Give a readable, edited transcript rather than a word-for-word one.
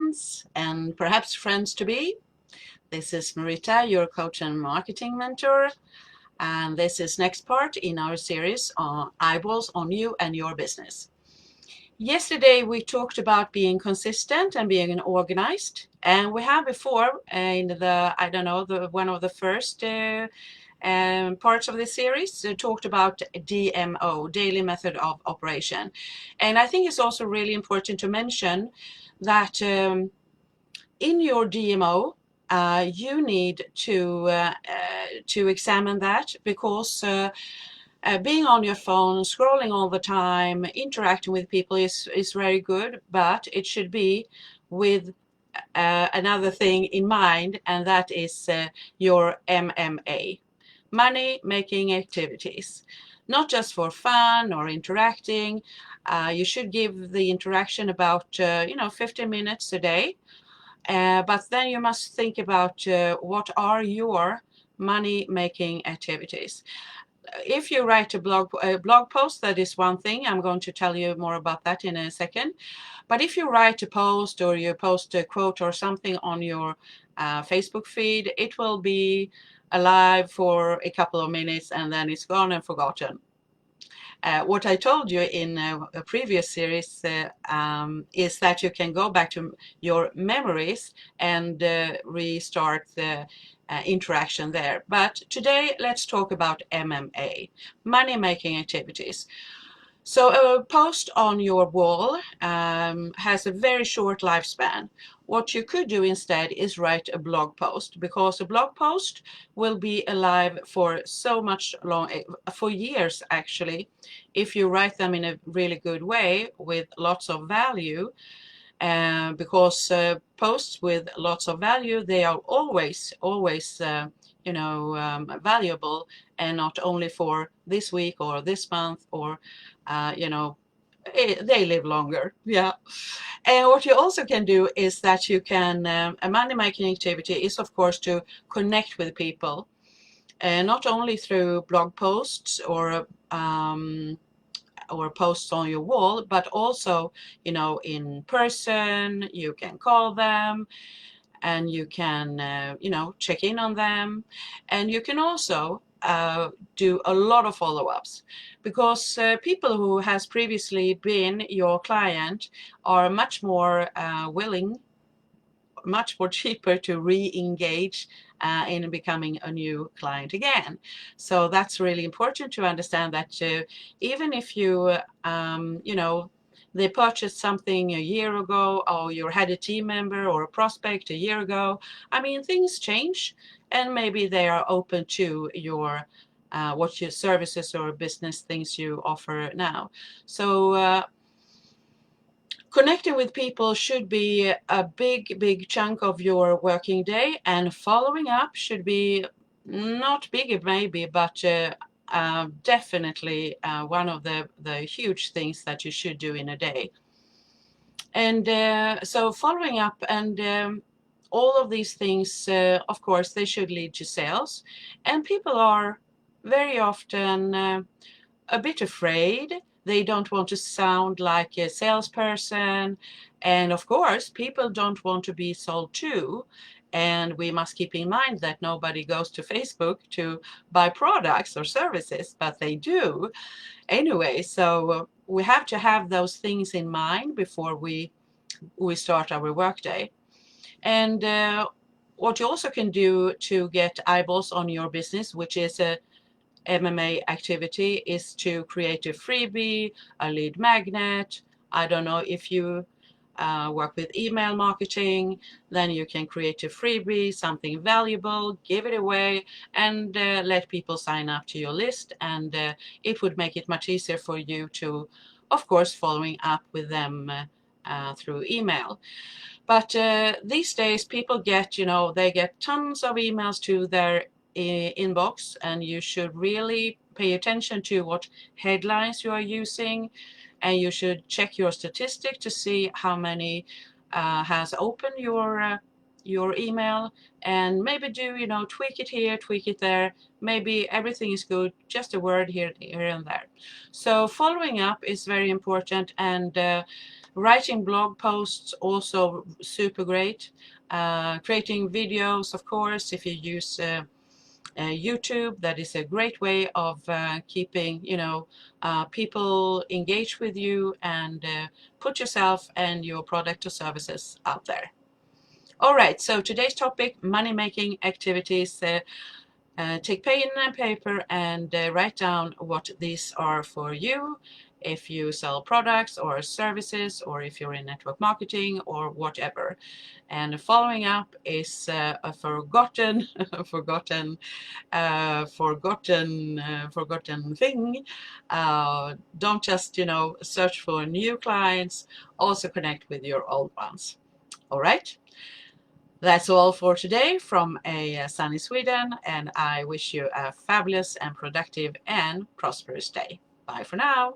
friends and perhaps friends to be. This is Marita, your coach and marketing mentor, and this is next part in our series on eyeballs on you and your business. Yesterday we talked about being consistent and being organized, and we have before in one of the first parts of this series talked about DMO, daily method of operation. And I think it's also really important to mention that in your DMO, you need to examine that, because being on your phone, scrolling all the time, interacting with people is very good, but it should be with another thing in mind, and that is your M.M.A, money making activities. Not just for fun or interacting. You should give the interaction about 15 minutes a day. But then you must think about what are your money-making activities. If you write a blog post, that is one thing. I'm going to tell you more about that in a second. But if you write a post or you post a quote or something on your Facebook feed, it will be alive for a couple of minutes and then it's gone and forgotten. What I told you in a previous series is that you can go back to your memories and restart the interaction there. But today let's talk about M.M.A, money-making activities. So a post on your wall has a very short lifespan. What you could do instead is write a blog post, because a blog post will be alive for so much long, for years actually, if you write them in a really good way with lots of value. Because posts with lots of value, they are always valuable, and not only for this week or this month, or they live longer. Yeah. And what you also can do is that you can a money-making activity is of course to connect with people, not only through blog posts or posts on your wall, but also in person. You can call them and you can check in on them, and you can also do a lot of follow-ups, because people who has previously been your client are much more willing, much more cheaper to re-engage in becoming a new client again. So that's really important to understand, that even if they purchased something a year ago, or you had a team member or a prospect a year ago, I mean, things change, and maybe they are open to your what your services or business things you offer now. So connecting with people should be a big chunk of your working day, and following up should be not big maybe, but definitely one of the huge things that you should do in a day. And so following up and all of these things, of course, they should lead to sales. And people are very often a bit afraid. They don't want to sound like a salesperson. And of course, people don't want to be sold to. And we must keep in mind that nobody goes to Facebook to buy products or services, but they do anyway. So we have to have those things in mind before we start our workday. And what you also can do to get eyeballs on your business, which is a M.M.A activity, is to create a freebie, a lead magnet. I don't know if you work with email marketing, then you can create a freebie, something valuable, give it away, and let people sign up to your list. And it would make it much easier for you to, of course, following up with them through email. But these days people get, they get tons of emails to their inbox, and you should really pay attention to what headlines you are using, and you should check your statistic to see how many has opened your email, and maybe do tweak it here, tweak it there. Maybe everything is good, just a word here and there. So following up is very important, and Writing blog posts, also super great. Creating videos, of course, if you use YouTube, that is a great way of keeping, people engaged with you and put yourself and your product or services out there. All right, so today's topic, money-making activities. Take pen and paper and write down what these are for you. If you sell products or services, or if you're in network marketing or whatever. And following up is a forgotten thing. Don't just search for new clients. Also connect with your old ones. All right. That's all for today from a sunny Sweden, and I wish you a fabulous and productive and prosperous day. Bye for now.